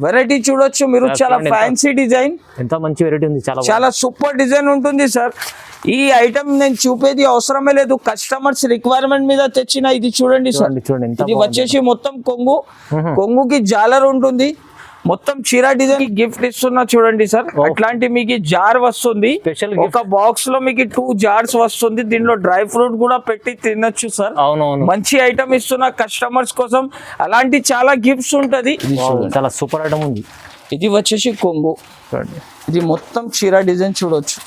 Variety చూడొచ్చు మీరు, చాలా ఫ్యాన్సీ డిజైన్, ఎంత మంచి వెరైటీ ఉంది, చాలా సూపర్ డిజైన్ ఉంటుంది సార్. ఈ ఐటమ్ నేను చూపేది అవసరమే లేదు, కస్టమర్స్ రిక్వైర్మెంట్ మీద తెచ్చిన. ఇది చూడండి సార్, ఇది వచ్చేసి మొత్తం కొంగుకి జాలర్ ఉంటుంది, మొత్తం చీర డిజైన్ గిఫ్ట్ ఇస్తున్నా చూడండి సార్. అట్లాంటి మీకు జార్ వస్తుంది, ఒక బాక్స్ లో మీకు 2 జార్స్ వస్తుంది. దీనిలో డ్రై ఫ్రూట్ కూడా పెట్టి తినొచ్చు సార్. మంచి ఐటమ్ ఇస్తున్నా కస్టమర్స్ కోసం. అలాంటి చాలా గిఫ్ట్స్ ఉంటది, చాలా సూపర్ ఐటమ్ ఉంది. ఇది వచ్చేసి కొంగు, ఇది మొత్తం చీర డిజైన్ చూడొచ్చు,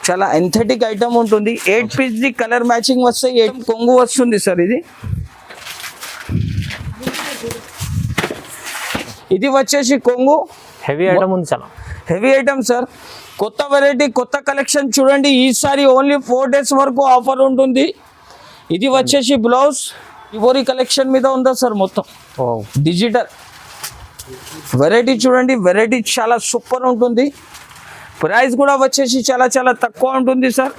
చాలా ఎంథెటిక్ ఐటమ్ ఉంటుంది. 8 పీస్ ది కలర్ మ్యాచింగ్ వస్తాయి, 8 కొంగు వస్తుంది సార్. ఇది వచ్చేసి కొంగు, హెవీ ఐటమ్ ఉంది, చాలా హెవీ ఐటమ్ సార్. కొత్త వెరైటీ, కొత్త కలెక్షన్ చూడండి. ఈసారి ఓన్లీ 4 days వరకు ఆఫర్ ఉంటుంది. ఇది వచ్చేసి బ్లౌజ్, ఇవోరి కలెక్షన్ మీద ఉందా సార్, మొత్తం డిజిటల్ వెరైటీ చూడండి. వెరైటీ చాలా సూపర్ ఉంటుంది. ప్రైస్ కూడా వచ్చేసి చాలా చాలా తక్కువ ఉంటుంది సార్.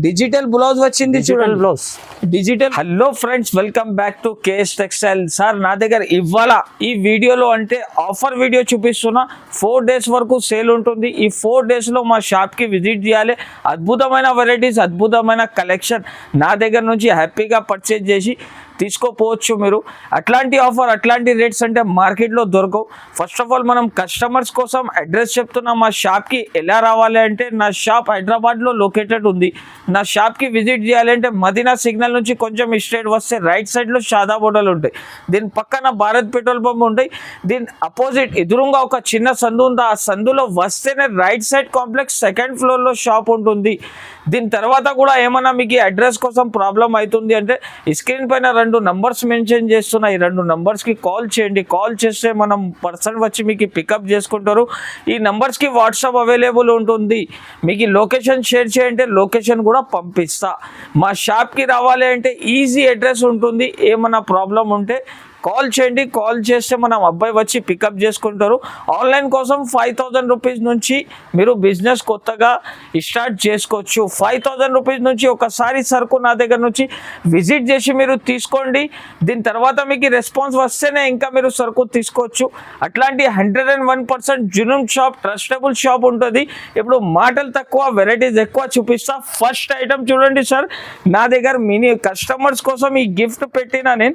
డిజిటల్ బ్లౌజ్ వచ్చింది చూడండి, blouse digital. Hello friends, welcome back to KS textile. Sir నా దగ్గర ఇవాళ ఈ వీడియోలో అంటే ఆఫర్ వీడియో చూపిస్తున్నా. 4 days వరకు సేల్ ఉంటుంది. ఈ 4 days లో మా షాప్కి విజిట్ చేయాలి. అద్భుతమైన వెరైటీస్, అద్భుతమైన కలెక్షన్ నా దగ్గర నుంచి హ్యాపీగా పర్చేజ్ చేసి తీసుకోపోవచ్చు మీరు. అట్లాంటి ఆఫర్, అట్లాంటి రేట్స్ అంటే మార్కెట్లో దొరకవు. ఫస్ట్ ఆఫ్ ఆల్ మనం కస్టమర్స్ కోసం అడ్రస్ చెప్తున్నాం. మా షాప్కి ఎలా రావాలి అంటే, నా షాప్ హైదరాబాద్లో లొకేటెడ్ ఉంది. నా షాప్కి విజిట్ చేయాలంటే మదీనా సిగ్నల్ నుంచి కొంచెం స్ట్రైట్ వస్తే రైట్ సైడ్లో షాదాబ్ హోటల్ ఉంటాయి, దీని పక్కన భారత్ పెట్రోల్ పంప్ ఉంటాయి, దీని అపోజిట్ ఎదురుగా ఒక చిన్న సందు ఉంది. ఆ సందులో వస్తేనే రైట్ సైడ్ కాంప్లెక్స్ 2nd floorలో షాప్ ఉంటుంది. దీని తర్వాత కూడా ఏమన్నా మీకు అడ్రస్ కోసం ప్రాబ్లం అవుతుంది అంటే స్క్రీన్ పైన 2 నంబర్స్ మెన్షన్ చేస్తున్నా. ఈ 2 నంబర్స్కి కాల్ చేయండి. కాల్ చేస్తే మనం పర్సన్ వచ్చి మీకు పికప్ చేసుకుంటారు. ఈ నంబర్స్కి వాట్సాప్ అవైలబుల్ ఉంటుంది. మీకు లొకేషన్ షేర్ చేయంటే లొకేషన్ కూడా పంపిస్తా. మా షాప్కి రావాలి అంటే ఈజీ అడ్రస్ ఉంటుంది. ఏమన్నా ప్రాబ్లం ఉంటే కాల్ చేయండి. కాల్ చేస్తే మనం అబ్బాయి వచ్చి పికప్ చేసుకుంటారు. ఆన్లైన్ కోసం 5000 రూపీస్ నుంచి మీరు బిజినెస్ కొత్తగా స్టార్ట్ చేసుకోవచ్చు. 5000 రూపీస్ నుంచి ఒకసారి సరుకు నా దగ్గర నుంచి విజిట్ చేసి మీరు తీసుకోండి. దీని తర్వాత మీకు రెస్పాన్స్ వస్తేనే ఇంకా మీరు సరుకు తీసుకోవచ్చు. అట్లాంటి 101% జునూన్ షాప్, ట్రస్టబుల్ షాప్ ఉంటుంది. ఇప్పుడు మాటలు తక్కువ, వెరైటీస్ ఎక్కువ చూపిస్తా. ఫస్ట్ ఐటమ్ చూడండి సార్, నా దగ్గర మినీ కస్టమర్స్ కోసం ఈ గిఫ్ట్ పెట్టినా నేను.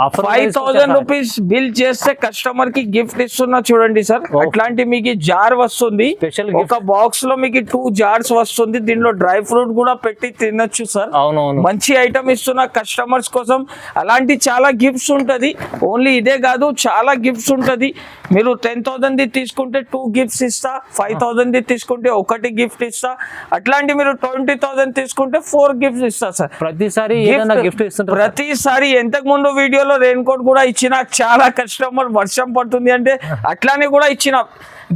5000 రూపీస్ బిల్ చేస్తే కస్టమర్ కి గిఫ్ట్ ఇస్తున్నా చూడండి సార్. అట్లాంటి మీకు జార్ వస్తుంది, ఒక బాక్స్ లో మీకు 2 జార్స్ వస్తుంది. దీనిలో డ్రై ఫ్రూట్ కూడా పెట్టి తినొచ్చు సార్. మంచి ఐటమ్ ఇస్తున్నా కస్టమర్స్ కోసం. అలాంటి చాలా గిఫ్ట్స్ ఉంటది, ఓన్లీ ఇదే కాదు చాలా గిఫ్ట్స్ ఉంటది. మీరు 10,000 ది తీసుకుంటే 2 గిఫ్ట్స్ ఇస్తా, 5,000 ది తీసుకుంటే 1 గిఫ్ట్ ఇస్తా. అట్లాంటి మీరు 20,000 తీసుకుంటే 4 గిఫ్ట్స్ ఇస్తా సార్. ప్రతిసారి ఎంతకు ముందు వీడియోలో రెయిన్ కోట్ కూడా ఇచ్చిన. చాలా కస్టమర్ వర్షం పడుతుంది అంటే అట్లానే కూడా ఇచ్చిన,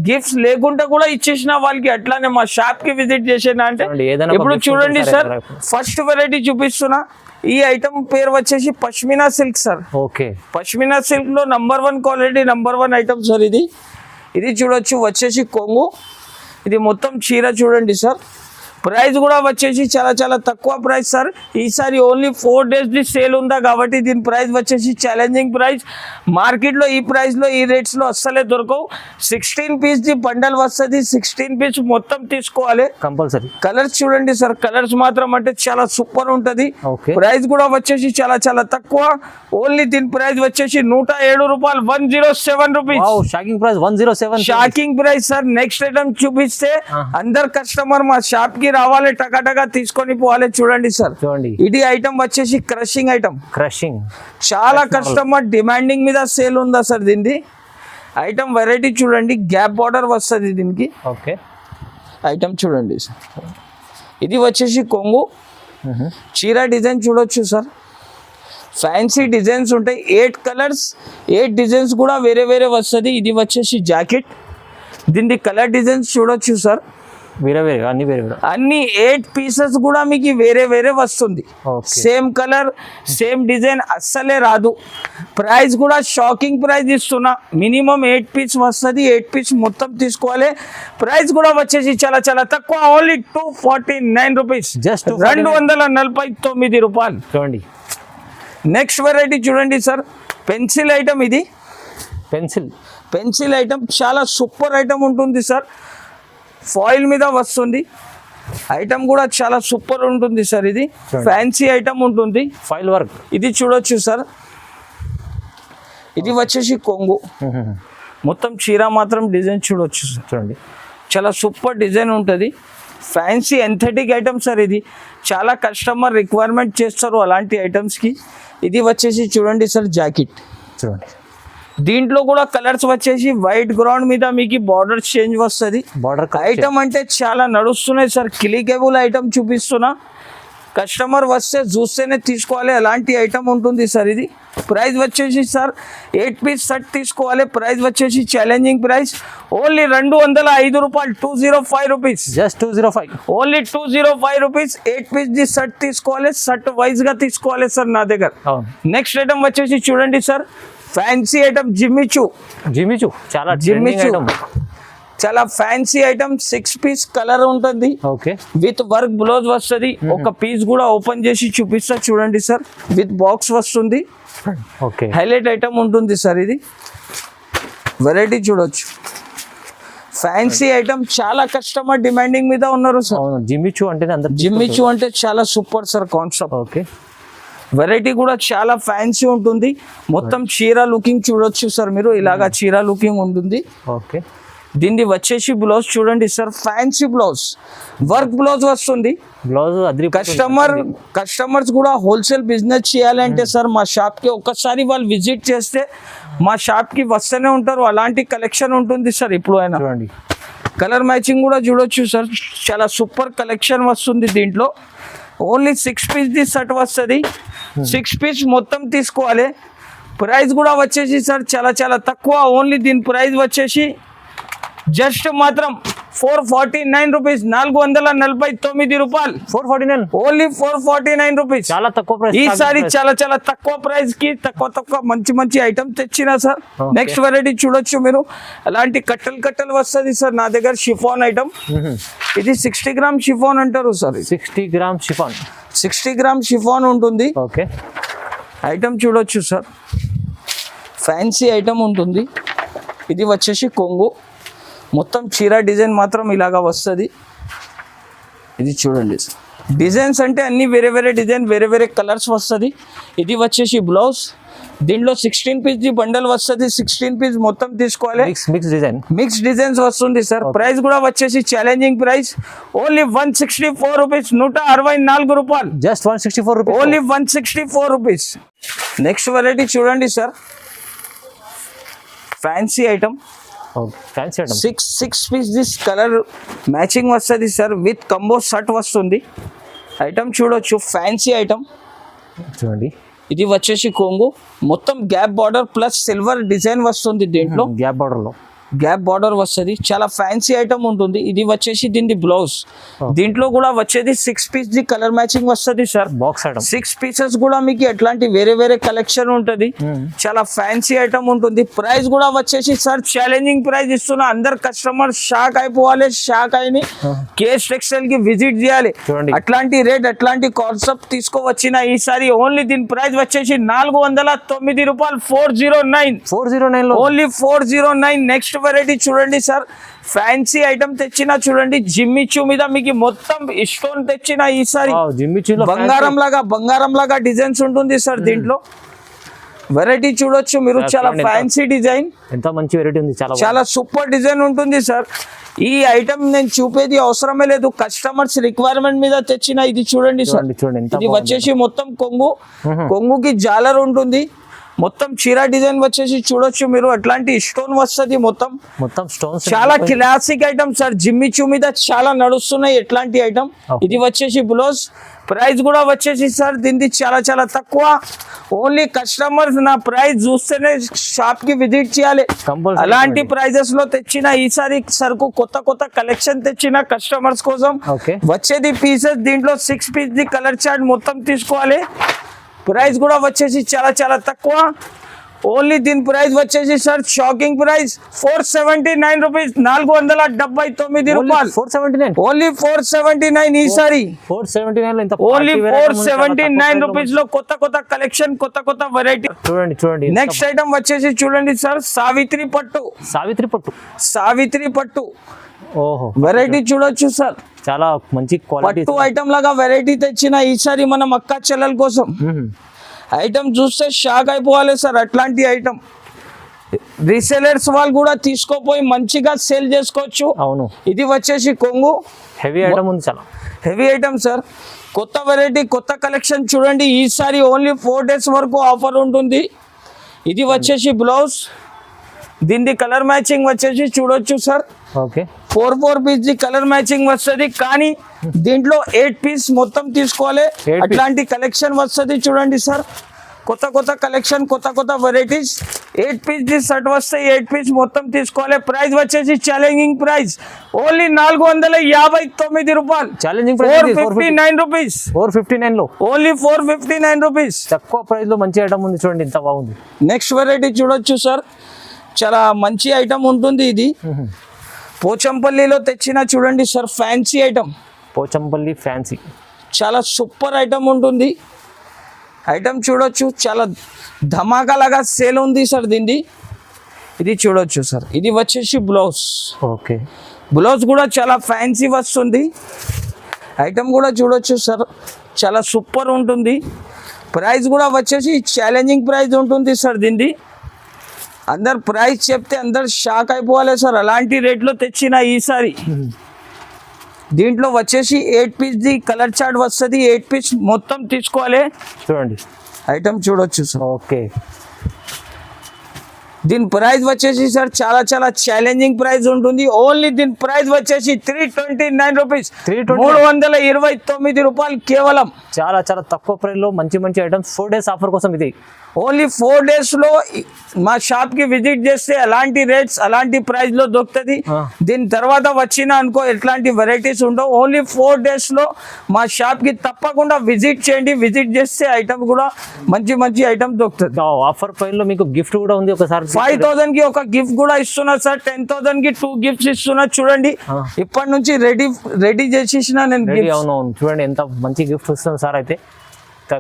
గిఫ్ట్స్ లేకుండా కూడా ఇచ్చేసిన వాళ్ళకి. అట్లానే మా షాప్ కి విజిట్ చేసేనా అంటే. ఇప్పుడు చూడండి సార్, ఫస్ట్ వెరైటీ చూపిస్తున్నా. ఈ ఐటమ్ పేరు వచ్చేసి pashmina silk sir. Okay, pashmina silk లో number 1 quality, number 1 item sir. ఇది చూడొచ్చు, వచ్చేసి కొంగు. ఇది మొత్తం చీర చూడండి సార్. ప్రైస్ కూడా వచ్చేసి చాలా చాలా తక్కువ ప్రైస్ సార్. ఈసారి ఓన్లీ 4 days ది సేల్ ఉందా కాబట్టి దీని ప్రైస్ వచ్చేసి ఛాలెంజింగ్ ప్రైస్. మార్కెట్లో ఈ ప్రైస్లో, ఈ రేట్స్లో అస్సలే దొరకవు. 16 పీస్ ది బండల్ వస్తుంది, 16 పీస్ మొత్తం తీసుకోవాలి కంపల్సరీ. కలర్స్ చూడండి సార్, కలర్స్ మాత్రం అంటే చాలా సూపర్ ఉంటుంది. ప్రైస్ కూడా వచ్చేసి చాలా చాలా తక్కువ. ఓన్లీ దీని ప్రైస్ వచ్చేసి 107 రూపాయలు, 107 rupees. Shocking price 107, shocking price sir. Next item చూపిస్తే అందరు కస్టమర్ మా షాప్ కి రావాలి, టకాటగా తీసుకొని పోవాలి. చూడండి సార్, ఇది ఐటమ్ వచ్చేసి క్రషింగ్ ఐటమ్. క్రషింగ్ చాలా కస్టమర్ డిమాండింగ్ మీద సేల్ ఉందా సార్. దీనిది ఐటమ్ వెరైటీ చూడండి, గ్యాప్ బార్డర్ వస్తుంది దీనికి. ఓకే, ఐటమ్ చూడండి సార్. ఇది వచ్చేసి కొంగు, చీర డిజైన్ చూడొచ్చు సార్. ఫ్యాన్సీ డిజైన్స్ ఉంటాయి, 8 కలర్స్, 8 డిజైన్స్ కూడా వేరే వేరే వస్తుంది. ఇది వచ్చేసి జాకెట్, దీనికి కలర్ డిజైన్స్ చూడొచ్చు సార్. అన్ని 8 పీసెస్ కూడా మీకు వేరే వేరే వస్తుంది. సేమ్ కలర్, సేమ్ డిజైన్ అస్సలే రాదు. ప్రైస్ కూడా షాకింగ్ ప్రైస్ ఇస్తున్నా. మినిమం 8 పీస్ వస్తుంది, 8 పీస్ మొత్తం తీసుకోవాలి. ప్రైస్ కూడా వచ్చేసి చాలా చాలా తక్కువ, ఓన్లీ 249 రూపీస్, జస్ట్ 249 రూపాయలు. చూడండి నెక్స్ట్ వెరైటీ చూడండి సార్, పెన్సిల్ ఐటమ్. ఇది పెన్సిల్ ఐటమ్ చాలా సూపర్ ఐటమ్ ఉంటుంది సార్. ఫాయిల్ మీద వస్తుంది. ఐటమ్ కూడా చాలా సూపర్ ఉంటుంది సార్. ఇది ఫ్యాన్సీ ఐటమ్ ఉంటుంది. ఫైల్ వర్క్ ఇది చూడొచ్చు సార్. ఇది వచ్చేసి కొంగు. మొత్తం చీర మాత్రం డిజైన్ చూడొచ్చు సార్. చూడండి, చాలా సూపర్ డిజైన్ ఉంటుంది. ఫ్యాన్సీ ఎంథెటిక్ ఐటమ్ సార్. ఇది చాలా కస్టమర్ రిక్వైర్మెంట్ చేస్తారు అలాంటి ఐటమ్స్కి. ఇది వచ్చేసి చూడండి సార్ జాకెట్. చూడండి, దీంట్లో కూడా కలర్స్ వచ్చేసి వైట్ గ్రౌండ్ మీద మీకు బార్డర్ చేంజ్ వస్తుంది. బార్డర్ ఐటమ్ అంటే చాలా నడుస్తున్నాయి సార్. క్లికబుల్ ఐటమ్ చూపిస్తున్నా. కస్టమర్ వస్తే చూస్తేనే తీసుకోవాలి అలాంటి ఐటమ్ ఉంటుంది సార్. ఇది ప్రైస్ వచ్చేసి సార్ 8 పీస్ సెట్ తీసుకోవాలి. ప్రైస్ వచ్చేసి ఛాలెంజింగ్ ప్రైస్ ఓన్లీ 205 రూపాయలు, 205 rupees, just 205, only 205 rupees. 8 piece the set తీసుకోవాలి. సెట్ వైజ్ గా తీసుకోవాలి సార్ నా దగ్గర. నెక్స్ట్ ఐటమ్ వచ్చేసి చూడండి సార్, ఫ్యాన్సీ ఐటమ్ జిమ్మిచూ. చాలా జిమ్మిచూ ఐటమ్, చాలా ఫ్యాన్సీ ఐటమ్. 6 పీస్ కలర్ ఉంటుంది. ఓకే, విత్ వర్క్ బ్లౌజ్ వస్తుంది. ఒక పీస్ కూడా ఓపెన్ చేసి చూపిస్తా చూడండి సార్. విత్ బాక్స్ వస్తుంది. ఓకే, హైలైట్ ఐటమ్ ఉంటుంది సార్. ఇది వెరైటీ చూడొచ్చు. ఫ్యాన్సీ ఐటమ్ చాలా కస్టమర్ డిమాండింగ్ మీద ఉన్నారు సార్. జిమ్మిచూ అంటే అందరు జిమ్మిచూ అంటే చాలా super sir concept. Okay, variety కూడా చాలా ఫ్యాన్సీ ఉంటుంది. మొత్తం చీర లుకింగ్ చూడొచ్చు సార్ మీరు. ఇలాగా చీర లుకింగ్ ఉంటుంది. ఓకే, దీన్ని వచ్చేసి బ్లౌజ్ చూడండి sir. Fancy blouse, work blouse వస్తుంది. బ్లౌజ్ అద్రి కస్టమర్స్ కూడా హోల్సేల్ బిజినెస్ చేయాలంటే సార్ మా షాప్కి ఒక్కసారి వాళ్ళు విజిట్ చేస్తే మా షాప్కి వస్తూనే ఉంటారు. అలాంటి కలెక్షన్ ఉంటుంది సార్. ఇప్పుడు అయినా చూడండి, కలర్ మ్యాచింగ్ కూడా చూడొచ్చు సార్. చాలా సూపర్ కలెక్షన్ వస్తుంది దీంట్లో. ఓన్లీ 6 పీస్ ది సెట్ వస్తుంది. 6 పీస్ మొత్తం తీసుకోవాలి. ప్రైస్ కూడా వచ్చేసి సార్ చాలా చాలా తక్కువ. ఓన్లీ దీని ప్రైస్ వచ్చేసి జస్ట్ మాత్రం 449 రూపీస్, 449 రూపాయలు. 449, ఓన్లీ 449 రూపీస్. చాలా తక్కువ ప్రైస్. ఈసారి చాలా చాలా తక్కువ ప్రైస్ కి తక్కువ మంచి ఐటమ్ తెచ్చినా సార్. నెక్స్ట్ వెరైటీ చూడొచ్చు మీరు. అలాంటి కట్టలు వస్తుంది సార్ నా దగ్గర. Chiffon item. ఇది 60 గ్రామ్ షిఫాన్ అంటారు sir. 60 gram chiffon, 60 gram chiffon ఉంటుంది. ఓకే, ఐటమ్ చూడొచ్చు సార్. ఫ్యాన్సీ ఐటమ్ ఉంటుంది. ఇది వచ్చేసి కొంగు. మొత్తం చీర డిజైన్ మాత్రం ఇలాగా వస్తుంది. ఇది చూడండి సార్. డిజైన్స్ అంటే అన్ని వేరే డిజైన్, వేరే కలర్స్ వస్తుంది. ఇది వచ్చేసి బ్లౌజ్. దీంట్లో 16 పీస్ ది బండల్ వస్తుంది. 16 పీస్ మొత్తం తీసుకోవాలి. మిక్స్ డిజైన్స్ వస్తుంది సార్. ప్రైస్ కూడా వచ్చేసి ఛాలెంజింగ్ ప్రైస్ ఓన్లీ 164 రూపీస్, 164 రూపాయలు. Just 164 rupees, only 164 rupees. Next variety చూడండి sir. Fancy item. Fancy item. 6 piece this colour matching వస్తుంది సార్. విత్ కంబో షర్ట్ వస్తుంది. ఐటమ్ చూడొచ్చు. ఫ్యాన్సీ ఐటమ్ చూడండి. ఇది వచ్చేసి కొంగు. మొత్తం gap border plus silver design వస్తుంది. దీంట్లో గ్యాప్ బార్డర్ వస్తుంది. చాలా ఫ్యాన్సీ ఐటమ్ ఉంటుంది. ఇది వచ్చేసి దీని బ్లౌజ్. దీంట్లో కూడా వచ్చేది 6 పీస్ ది కలర్ మ్యాచింగ్ వస్తుంది సార్. Box item. 6 పీసెస్ కూడా మీకు ఎట్లాంటి వేరే కలెక్షన్ ఉంటుంది. చాలా ఫ్యాన్సీ ఐటమ్ ఉంటుంది. ప్రైస్ కూడా వచ్చేసి సార్ ఛాలెంజింగ్ ప్రైస్ ఇస్తున్నా. అందరు కస్టమర్ షాక్ అయిపోవాలి. షాక్ అయిన కేఎస్ టెక్స్టైల్ కి విజిట్ చేయాలి. అట్లాంటి రేట్, అట్లాంటి కాన్సెప్ట్ తీసుకోవచ్చిన ఈసారి. ఓన్లీ దీని ప్రైస్ వచ్చేసి 409 రూపాయలు. 409 ఓన్లీ 409. నెక్స్ట్ వెరైటీ చూడండి సార్. ఫ్యాన్సీ ఐటమ్ తెచ్చిన చూడండి. జిమ్మిచూ మీద మీకు మొత్తం స్టోన్ తెచ్చిన ఈసారి. బంగారం లాగా డిజైన్స్ ఉంటుంది సార్. దీంట్లో వెరైటీ చూడొచ్చు మీరు. చాలా ఫ్యాన్సీ డిజైన్, ఎంత మంచి వెరైటీ ఉంది. చాలా సూపర్ డిజైన్ ఉంటుంది సార్. ఈ ఐటమ్ నేను చూపేది అవసరమే లేదు. కస్టమర్స్ రిక్వైర్మెంట్ మీద తెచ్చిన. ఇది చూడండి సార్. ఇది వచ్చేసి మొత్తం కొంగుకి జాలర్ ఉంటుంది. మొత్తం చీర డిజైన్ వచ్చేసి చూడొచ్చు మీరు. అట్లాంటి స్టోన్ వస్తుంది. మొత్తం స్టోన్స్. చాలా క్లాసిక్ ఐటమ్ సార్. జిమ్మిచూ మీద చాలా నడుస్తున్నాయి ఎట్లాంటి ఐటమ్. ఇది వచ్చేసి బ్లౌజ్. ప్రైస్ కూడా వచ్చేసి సార్ దీనికి చాలా తక్కువ. ఓన్లీ కస్టమర్స్ నా ప్రైస్ చూస్తేనే షాప్ కి విజిట్ చేయాలి. అలాంటి ప్రైజెస్ లో తెచ్చిన ఈసారి సరుకు కొత్త కలెక్షన్ తెచ్చిన కస్టమర్స్ కోసం. వచ్చేది పీసెస్. దీంట్లో 6 పీస్ ది కలర్ చార్ట్ మొత్తం తీసుకోవాలి. ప్రైస్ కూడా వచ్చేసి చాలా తక్కువ. ఓన్లీ దీని ప్రైస్ వచ్చేసి సార్ షాకింగ్ ప్రైస్ 479 రూపీస్, 479 రూపాయలు. 479. ఓన్లీ 479 ఈసారి. 479 లో ఇంత ఓన్లీ party variety ఉంది, చాలా 479 తక్కువ రూపీస్ లో కొత్త కొత్త కలెక్షన్, కొత్త కొత్త వెరైటీ. చూడండి నెక్స్ట్ ఐటమ్ వచ్చేసి చూడండి సార్, సావిత్రి పట్టు. సావిత్రి పట్టు. ఓహో, వెరైటీ చూడొచ్చు సార్. చాలా మంచి క్వాలిటీ పట్టు ఐటమ్ లాగా వెరైటీ తెచ్చిన ఈసారి మనం అక్క చెల్లెల కోసం. ఐటమ్ చూస్తే షాక్ అయిపోవాలి సార్, అట్లాంటి ఐటమ్ రీసేలర్స్ వాళ్ళు కూడా తీసుకోపోయి మంచిగా సేల్ చేసుకోవచ్చు. అవును, ఇది వచ్చేసి కొంగు హెవీ ఐటమ్ ఉంది, చాలా హెవీ ఐటమ్ సార్. కొత్త వెరైటీ, కొత్త కలెక్షన్ చూడండి. ఈసారి ఓన్లీ 4 days వరకు ఆఫర్ ఉంటుంది. ఇది వచ్చేసి బ్లౌజ్, దీని కలర్ మ్యాచింగ్ వచ్చేసి చూడొచ్చు sir. Okay, 4 piece colour matching వస్తుంది, కానీ దీంట్లో 8 పీస్ మొత్తం తీసుకోవాలి. అట్లాంటి కలెక్షన్ వస్తుంది చూడండి సార్. కొత్త కొత్త కలెక్షన్, కొత్త కొత్త వెరైటీస్. 8 పీస్ షర్ట్ వస్తాయి, 8 పీస్ మొత్తం తీసుకోవాలి. ప్రైస్ వచ్చేసి ఛాలెంజింగ్ ప్రైస్ ఓన్లీ 459 రూపాయలు. Challenging 459 rupees. 459 లో ఓన్లీ 459 రూపీస్. తక్కువ ప్రైస్ లో మంచి ఐటమ్ ఉంది చూడండి, ఎంత బాగుంది. నెక్స్ట్ వెరైటీ చూడొచ్చు సార్, చాలా మంచి ఐటమ్ ఉంటుంది. ఇది పోచంపల్లిలో తెచ్చిన చూడండి sir, fancy item. Pochampally fancy, చాలా సూపర్ ఐటమ్ ఉంటుంది. ఐటమ్ చూడొచ్చు, చాలా ధమాకా లాగా సేల్ ఉంది సార్ దీన్ని. ఇది చూడొచ్చు సార్, ఇది వచ్చేసి బ్లౌజ్. ఓకే, బ్లౌజ్ కూడా చాలా ఫ్యాన్సీ వస్తుంది. ఐటమ్ కూడా చూడొచ్చు సార్, చాలా సూపర్ ఉంటుంది. ప్రైస్ కూడా వచ్చేసి ఛాలెంజింగ్ ప్రైస్ ఉంటుంది సార్ దీన్ని. అందరు ప్రైస్ చెప్తే అందరు షాక్ అయిపోవాలి సార్, అలాంటి రేట్లో తెచ్చిన ఈసారి. దీంట్లో వచ్చేసి 8 పీస్ కలర్ చార్ట్ వస్తుంది, 8 పీస్ మొత్తం తీసుకోవాలి. చూడండి ఐటమ్ చూడొచ్చు సార్. ఓకే, దీని ప్రైస్ వచ్చేసి సార్ చాలా చాలా ఛాలెంజింగ్ ప్రైస్ ఉంటుంది. ఓన్లీ దీని ప్రైస్ వచ్చేసి 329 రూపీస్, 329 రూపాయలు కేవలం. చాలా చాలా తక్కువ ప్రైస్ లో మంచి మంచి ఐటమ్స్ 4 days ఆఫర్ కోసం. ఇది ఓన్లీ 4 days లో మా షాప్ కి విజిట్ చేస్తే అలాంటి రేట్స్, అలాంటి ప్రైస్ లో దొరుకుతుంది. దీని తర్వాత వచ్చిన అనుకో ఎట్లాంటి వెరైటీస్ ఉండవు. ఓన్లీ 4 days లో మా షాప్ కి తప్పకుండా విజిట్ చేయండి. విజిట్ చేస్తే ఐటమ్ కూడా మంచి మంచి ఐటమ్ దొరుకుతుంది. ఆఫర్ ప్రైస్ లో మీకు గిఫ్ట్ కూడా ఉంది. ఒకసారి 5,000 కి ఒక గిఫ్ట్ కూడా ఇస్తున్నా సార్, 10,000 కి 2 గిఫ్ట్స్ ఇస్తున్నా. చూడండి ఇప్పటి నుంచి రెడీ చేసేసిన నేను. అవునవును, చూడండి ఎంత మంచి గిఫ్ట్ ఇస్తుంది సార్. అయితే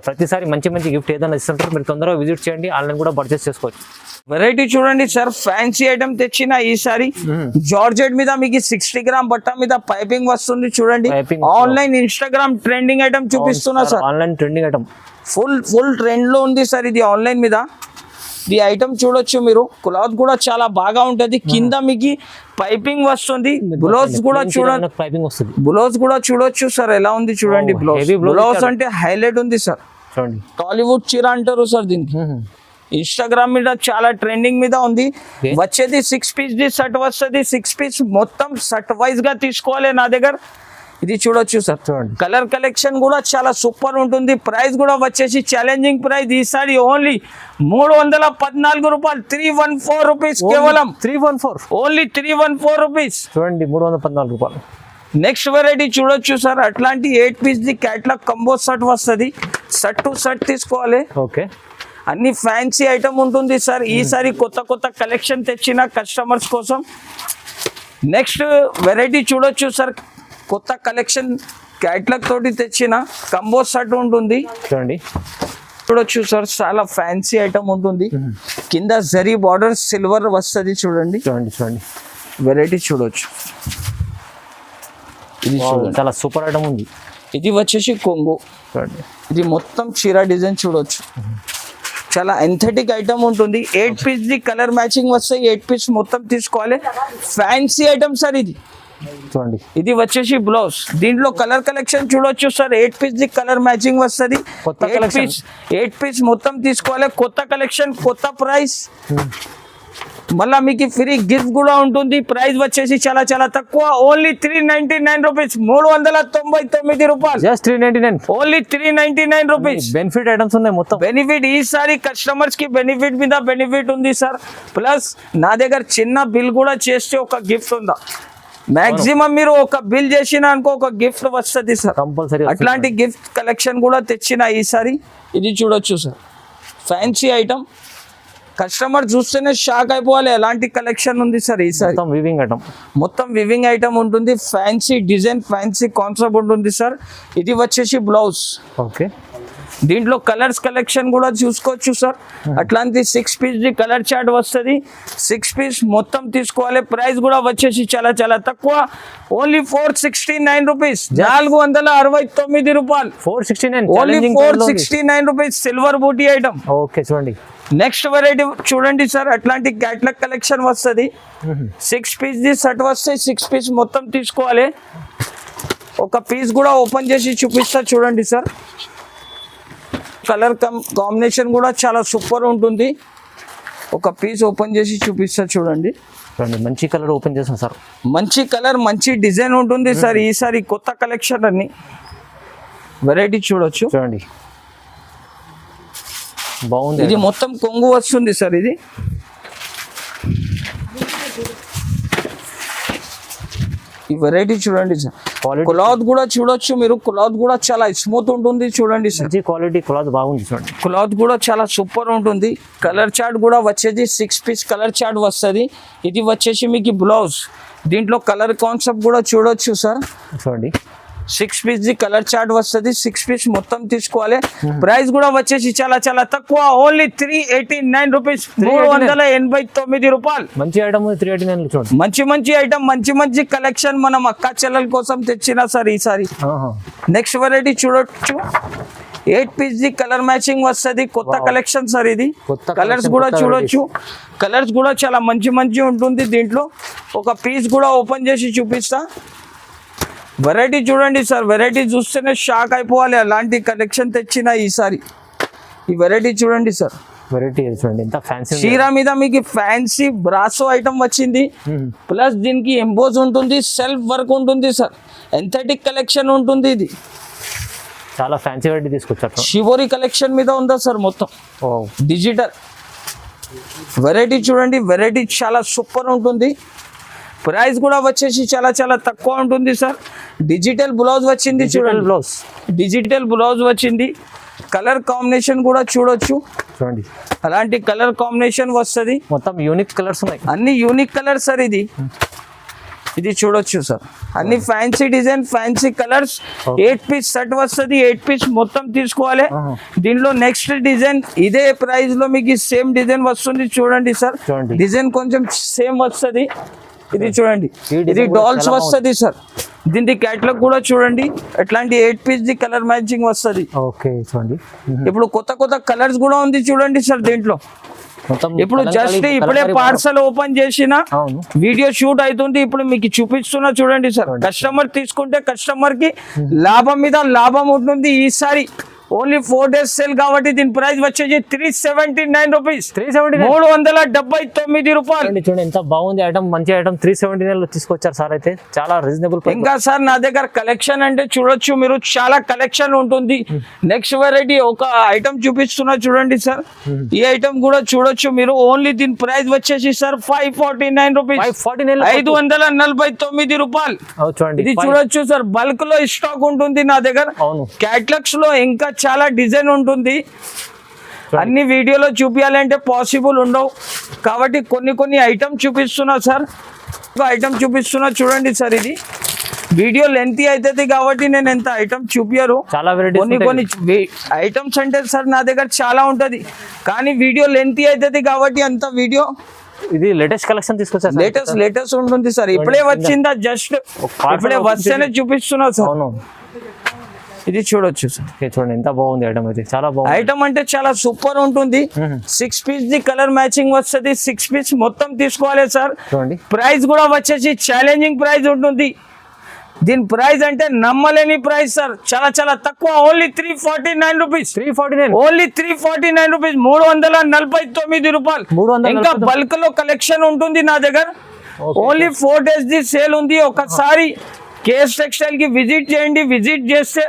ప్రతిసారి మంచి మంచి గిఫ్ట్ ఏదైనా ఇస్తుంటారు, మీరు తొందరగా విజిట్ చేయండి, ఆన్లైన్ కూడా పర్చేస్ చేసుకోవచ్చు. వెరైటీ చూడండి సార్, ఫ్యాన్సీ ఐటమ్ తెచ్చిన ఈసారి. జార్జెట్ మీద మీకు 60 గ్రామ్ బట్ట మీద పైపింగ్ వస్తుంది చూడండి. ఆన్లైన్ ఇన్స్టాగ్రామ్ ట్రెండింగ్ ఐటమ్ చూపిస్తున్నా sir. Online trending item full trend లో ఉంది సార్ ఇది ఆన్లైన్ మీద. ఈ ఐటమ్ చూడొచ్చు మీరు, క్లాత్ కూడా చాలా బాగా ఉంటది. కింద మీకు పైపింగ్ వస్తుంది. బ్లౌజ్ కూడా చూడండి, పైపింగ్ వస్తుంది. బ్లౌజ్ కూడా చూడొచ్చు సార్, ఎలా ఉంది చూడండి. బ్లౌజ్ అంటే హైలైట్ ఉంది సార్. చూడండి, టాలీవుడ్ చీర అంటారు సార్ దీనికి. ఇన్స్టాగ్రామ్ మీద చాలా ట్రెండింగ్ మీద ఉంది. వచ్చేది 6 పీస్ షర్ట్ వస్తుంది. 6 పీస్ మొత్తం షర్ట్ వైజ్ గా తీసుకోవాలి నా దగ్గర. ఇది చూడొచ్చు సార్, చూడండి కలర్ కలెక్షన్ కూడా చాలా సూపర్ ఉంటుంది. ప్రైస్ కూడా వచ్చేసి ఛాలెంజింగ్ ప్రైస్ ఈసారి ఓన్లీ 314 రూపాయలు, 314 రూపీస్ కేవలం. 314 ఓన్లీ 314 రూపీస్. చూడండి, 314 రూపాయలు. నెక్స్ట్ వెరైటీ చూడొచ్చు సార్, అట్లాంటి 8 పీస్ క్యాట్లాగ్ కంబో షర్ట్ వస్తుంది. షర్ట్ టు షర్ట్ తీసుకోవాలి. ఓకే, అన్ని ఫ్యాన్సీ ఐటమ్ ఉంటుంది సార్. ఈసారి కొత్త కొత్త కలెక్షన్ తెచ్చిన కస్టమర్స్ కోసం. నెక్స్ట్ వెరైటీ చూడొచ్చు సార్, కొత్త కలెక్షన్ క్యాట్లాగ్ తోటి తెచ్చిన కంబో షర్ట్ ఉంటుంది. చూడొచ్చు సార్, చాలా ఫ్యాన్సీ ఐటమ్ ఉంటుంది. కింద జరీ బార్డర్ సిల్వర్ వస్తుంది చూడండి. చూడండి వెరైటీ చూడొచ్చు. ఇది చాలా సూపర్ ఐటమ్ ఉంది. ఇది వచ్చేసి కొంగు. ఇది మొత్తం చీర డిజైన్ చూడొచ్చు. చాలా ఎంథెటిక్ ఐటమ్ ఉంటుంది. 8 పీస్ కలర్ మ్యాచింగ్ వస్తాయి. 8 పీస్ మొత్తం తీసుకోవాలి. ఫ్యాన్సీ ఐటమ్ సార్ ఇది. చూడండి, ఇది వచ్చేసి బ్లౌజ్. దీంట్లో కలర్ కలెక్షన్ చూడొచ్చు సార్. 8 పీస్ కలర్ మ్యాచింగ్ వస్తుంది. 8 పీస్ మొత్తం తీసుకోవాలి. కొత్త కలెక్షన్, కొత్త ప్రైస్. మళ్ళా మీకు ఫ్రీ గిఫ్ట్ కూడా ఉంటుంది. ప్రైస్ వచ్చేసి చాలా చాలా తక్కువ, ఓన్లీ 399 రూపీస్, 399 రూపాయలు. Just 399, only 399 rupees. Benefit items ఉన్నాయి మొత్తం. బెనిఫిట్ ఈసారి కస్టమర్స్ కి బెనిఫిట్ మీద బెనిఫిట్ ఉంది సార్. ప్లస్ నా దగ్గర చిన్న బిల్ కూడా చేస్తే ఒక గిఫ్ట్ ఉందా. మాక్సిమం మీరు ఒక బిల్ చేసిన అనుకో ఒక గిఫ్ట్ వస్తుంది సార్ కంపల్సరీ. అట్లాంటి గిఫ్ట్ కలెక్షన్ కూడా తెచ్చిన ఈసారి. ఇది చూడొచ్చు సార్, ఫ్యాన్సీ ఐటమ్. కస్టమర్ చూస్తేనే షాక్ అయిపోవాలి, ఎలాంటి కలెక్షన్ ఉంది సార్ ఈసారి. మొత్తం వివింగ్ ఐటమ్. మొత్తం వివింగ్ ఐటమ్ ఉంటుంది, ఫ్యాన్సీ డిజైన్, ఫ్యాన్సీ కాన్సెప్ట్ ఉంటుంది సార్. ఇది వచ్చేసి బ్లౌజ్. ఓకే, దీంట్లో కలర్స్ కలెక్షన్ కూడా చూసుకోవచ్చు సార్. అట్లాంటి 6 పీస్ ది కలర్ చార్ట్ వస్తుంది. 6 పీస్ మొత్తం తీసుకోవాలి. ప్రైస్ కూడా వచ్చేసి చాలా చాలా తక్కువ, ఓన్లీ 469 రూపీస్, 469 రూపాయలు. 469, ఓన్లీ 469 రూపీస్. సిల్వర్ బూటీ ఐటమ్. ఓకే, చూడండి. నెక్స్ట్ వెరైటీ చూడండి సార్, అట్లాంటి క్యాట్లాగ్ కలెక్షన్ వస్తుంది. 6 పీస్ ది సెట్ వస్తాయి. 6 పీస్ మొత్తం తీసుకోవాలి. ఒక పీస్ కూడా ఓపెన్ చేసి చూపిస్తా చూడండి సార్. కలర్ కాంబినేషన్ కూడా చాలా సూపర్ ఉంటుంది. ఒక పీస్ ఓపెన్ చేసి చూపిస్తా చూడండి. చూడండి, మంచి కలర్ ఓపెన్ చేసాం సార్. మంచి కలర్, మంచి డిజైన్ ఉంటుంది సార్. ఈసారి కొత్త కలెక్షన్ అన్ని వెరైటీ చూడొచ్చు. చూడండి, బాగుంది. ఇది మొత్తం కొంగు వస్తుంది సార్. ఇది ఈ వెరైటీ చూడండి సార్. క్వాలిటీ, క్లాత్ కూడా చూడొచ్చు మీరు. క్లాత్ కూడా చాలా స్మూత్ ఉంటుంది చూడండి సార్. మంచి క్వాలిటీ క్లాత్ బాగుంది చూడండి. క్లాత్ కూడా చాలా సూపర్ ఉంటుంది. కలర్ చార్ట్ కూడా వచ్చేది 6 పీస్ కలర్ చార్ట్ వస్తుంది. ఇది వచ్చేసి మీకు బ్లౌజ్. దీంట్లో కలర్ కాన్సెప్ట్ కూడా చూడొచ్చు సార్. చూడండి, 6 పీస్ ది కలర్ చార్ట్ వస్తుంది. 6 పీస్ మొత్తం తీసుకోవాలి. ప్రైస్ కూడా వచ్చేసి చాలా చాలా తక్కువ, ఓన్లీ 389 రూపీస్, 389 రూపాయలు. మంచి ఐటమ్ 389 చూడండి. మంచి మంచి ఐటమ్, మంచి మంచి కలెక్షన్ మనం అక్క చెల్లెల కోసం తెచ్చిన సార్ ఈసారి. నెక్స్ట్ వెరైటీ చూడొచ్చు. 8 పీస్ ది కలర్ మ్యాచింగ్ వస్తుంది. కొత్త కలెక్షన్ సార్ ఇది. కలర్స్ కూడా చూడొచ్చు. కలర్స్ కూడా చాలా మంచి మంచి ఉంటుంది. దీంట్లో ఒక పీస్ కూడా ఓపెన్ చేసి చూపిస్తా. వెరైటీ చూడండి సార్. వెరైటీ చూస్తేనే షాక్ అయిపోవాలి, అలాంటి కలెక్షన్ తెచ్చిన ఈసారి. ఈ వెరైటీ చూడండి సార్. వెరైటీ చూడండి, ఎంత ఫ్యాన్సీ. చీర మీద మీకు ఫ్యాన్సీ బ్రాసో ఐటమ్ వచ్చింది. ప్లస్ దీనికి ఎంబోజ్ ఉంటుంది, సెల్ఫ్ వర్క్ ఉంటుంది సార్. ఎంథెటిక్ కలెక్షన్ ఉంటుంది. ఇది చాలా ఫ్యాన్సీ వెరైటీ తీసుకొచ్చారు. షివోరి కలెక్షన్ మీద ఉందా సార్ మొత్తం. డిజిటల్ వెరైటీ చూడండి. వెరైటీ చాలా సూపర్ ఉంటుంది. ప్రైస్ కూడా వచ్చేసి చాలా చాలా తక్కువ ఉంటుంది సార్. డిజిటల్ బ్లౌజ్ వచ్చింది చూడండి. బ్లౌజ్, డిజిటల్ బ్లౌజ్ వచ్చింది. కలర్ కాంబినేషన్ కూడా చూడొచ్చు. చూడండి, అలాంటి కలర్ కాంబినేషన్ వస్తుంది. మొత్తం యూనిక్ కలర్స్ ఉన్నాయి. అన్ని యూనిక్ కలర్స్ సార్. ఇది చూడొచ్చు సార్. అన్ని fancy design, fancy colours. 8 piece set వస్తుంది. 8 పీస్ మొత్తం తీసుకోవాలి. దీంట్లో నెక్స్ట్ డిజైన్ ఇదే ప్రైస్ లో మీకు సేమ్ డిజైన్ వస్తుంది చూడండి సార్. డిజైన్ కొంచెం సేమ్ వస్తుంది. ఇది చూడండి, ఇది డాల్స్ వస్తుంది సార్. దీని క్యాటలాగ్ కూడా చూడండి. అట్లాంటి 8 పీస్ ది కలర్ మ్యాచింగ్ వస్తుంది. ఓకే, చూడండి. ఇప్పుడు కొత్త కొత్త కలర్స్ కూడా ఉంది చూడండి సార్ దీంట్లో. ఇప్పుడు జస్ట్ ఇప్పుడే పార్సల్ ఓపెన్ చేసిన వీడియో షూట్ అవుతుంది. ఇప్పుడు మీకు చూపిస్తున్నా చూడండి సార్. కస్టమర్ తీసుకుంటే కస్టమర్ కి లాభం మీద లాభం ఉంటుంది ఈసారి. ఓన్లీ 4 days సేల్ కాబట్టి దీని ప్రైస్ వచ్చేసి 379 రూపీస్, 379 రూపాయలు. చూడండి, ఎంత బాగుంది ఐటమ్. మంచి ఐటమ్ 379 తీసుకొచ్చారు సార్. అయితే చాలా రీజనబుల్. ఇంకా సార్ నా దగ్గర కలెక్షన్ అంటే చూడొచ్చు మీరు, చాలా కలెక్షన్ ఉంటుంది. నెక్స్ట్ వెరైటీ ఒక ఐటమ్ చూపిస్తున్నా చూడండి సార్. ఈ ఐటమ్ కూడా చూడొచ్చు మీరు. ఓన్లీ దీని ప్రైస్ వచ్చేసి సార్ 549 రూపీస్, 549 రూపాయలు. ఇది చూడొచ్చు సార్. బల్క్ లో స్టాక్ ఉంటుంది నా దగ్గర. క్యాటలాగ్స్ లో ఇంకా చాలా డిజైన్ ఉంటుంది. అన్ని వీడియోలో చూపించాలంటే పాసిబుల్ ఉండవు కాబట్టి కొన్ని ఐటమ్ చూపిస్తున్నా సార్. ఐటమ్ చూపిస్తున్నా చూడండి సార్. ఇది వీడియో లెంత్ అవుతుంది కాబట్టి నేను ఎంత ఐటమ్ చూపించారు. కొన్ని ఐటమ్స్ అంటే సార్ నా దగ్గర చాలా ఉంటది కానీ వీడియో లెంత్ అవుతుంది కాబట్టి అంత వీడియో. ఇది లేటెస్ట్ కలెక్షన్ తీసుకొచ్చారు. లేటెస్ట్ ఉంటుంది సార్. ఇప్పుడే వచ్చిందా, జస్ట్ ఇప్పుడే వస్తేనే చూపిస్తున్నా సార్. ఇది చూడొచ్చు సార్. చూడండి, ఎంత బాగుంది ఐటమ్. అయితే చాలా బాగుంది ఐటమ్ అంటే చాలా సూపర్ ఉంటుంది. 6 పీస్ ది కలర్ మ్యాచింగ్ వస్తుంది. 6 పీస్ మొత్తం తీసుకోవాలి సార్. ప్రైస్ కూడా వచ్చేసి ఛాలెంజింగ్ ప్రైస్ ఉంటుంది. దీని ప్రైస్ అంటే నమ్మలేని ప్రైస్ సార్. చాలా చాలా తక్కువ, ఓన్లీ 349 రూపీస్. 349, ఓన్లీ 349 రూపీస్, 349 రూపాయలు. ఇంకా బల్క్ లో కలెక్షన్ ఉంటుంది నా దగ్గర. ఓన్లీ 4 days ది సేల్ ఉంది. ఒకసారి కేఎస్ టెక్స్టైల్ కి విజిట్ చేయండి. విజిట్ చేస్తే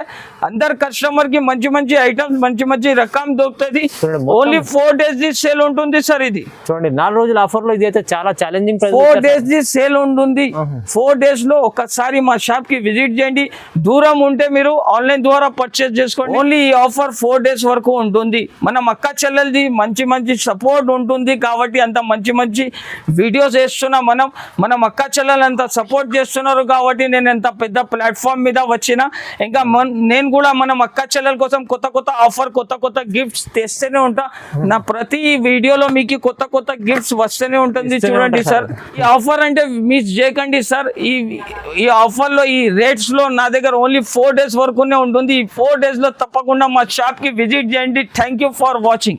అందరు కస్టమర్ కి మంచి మంచి ఐటమ్స్ మంచి మంచి రకం దొరుకుతుంది. చూడండి, మొత్తం- ఓన్లీ 4 days ది సేల్ ఉంటుంది సార్. ఇది చూడండి 4 రోజుల ఆఫర్ లో ఇది అయితే చాలా challenging price. 4 days the sale ఉంటుంది. 4 days లో ఒకసారి మా షాప్ కి విజిట్ చేయండి. దూరం ఉంటే మీరు ఆన్లైన్ ద్వారా పర్చేస్ చేసుకోండి. ఓన్లీ ఈ ఆఫర్ 4 days వరకు ఉంటుంది. మన అక్క చెల్లెలది మంచి మంచి సపోర్ట్ ఉంటుంది కాబట్టి అంత మంచి మంచి వీడియోస్ వేస్తున్నాం. మనం అక్క చెల్లెలు అంత సపోర్ట్ చేస్తున్నారు కాబట్టి నేను ఎంత పెద్ద ప్లాట్ఫామ్ మీద వచ్చిన. ఇంకా నేను కూడా మనం అక్క చెల్లెల కోసం కొత్త కొత్త ఆఫర్ కొత్త కొత్త గిఫ్ట్స్ తెస్తూనే ఉంటా. నా ప్రతి వీడియోలో మీకు కొత్త కొత్త గిఫ్ట్స్ వస్తూనే ఉంటుంది. చూడండి సార్, ఈ ఆఫర్ అంటే మిస్ చేయకండి సార్. ఈ ఆఫర్ లో ఈ రేట్స్ లో నా దగ్గర ఓన్లీ 4 days వరకునే ఉంటుంది. ఈ 4 days లో తప్పకుండా మా షాప్ కి విజిట్ చేయండి. Thank you for watching.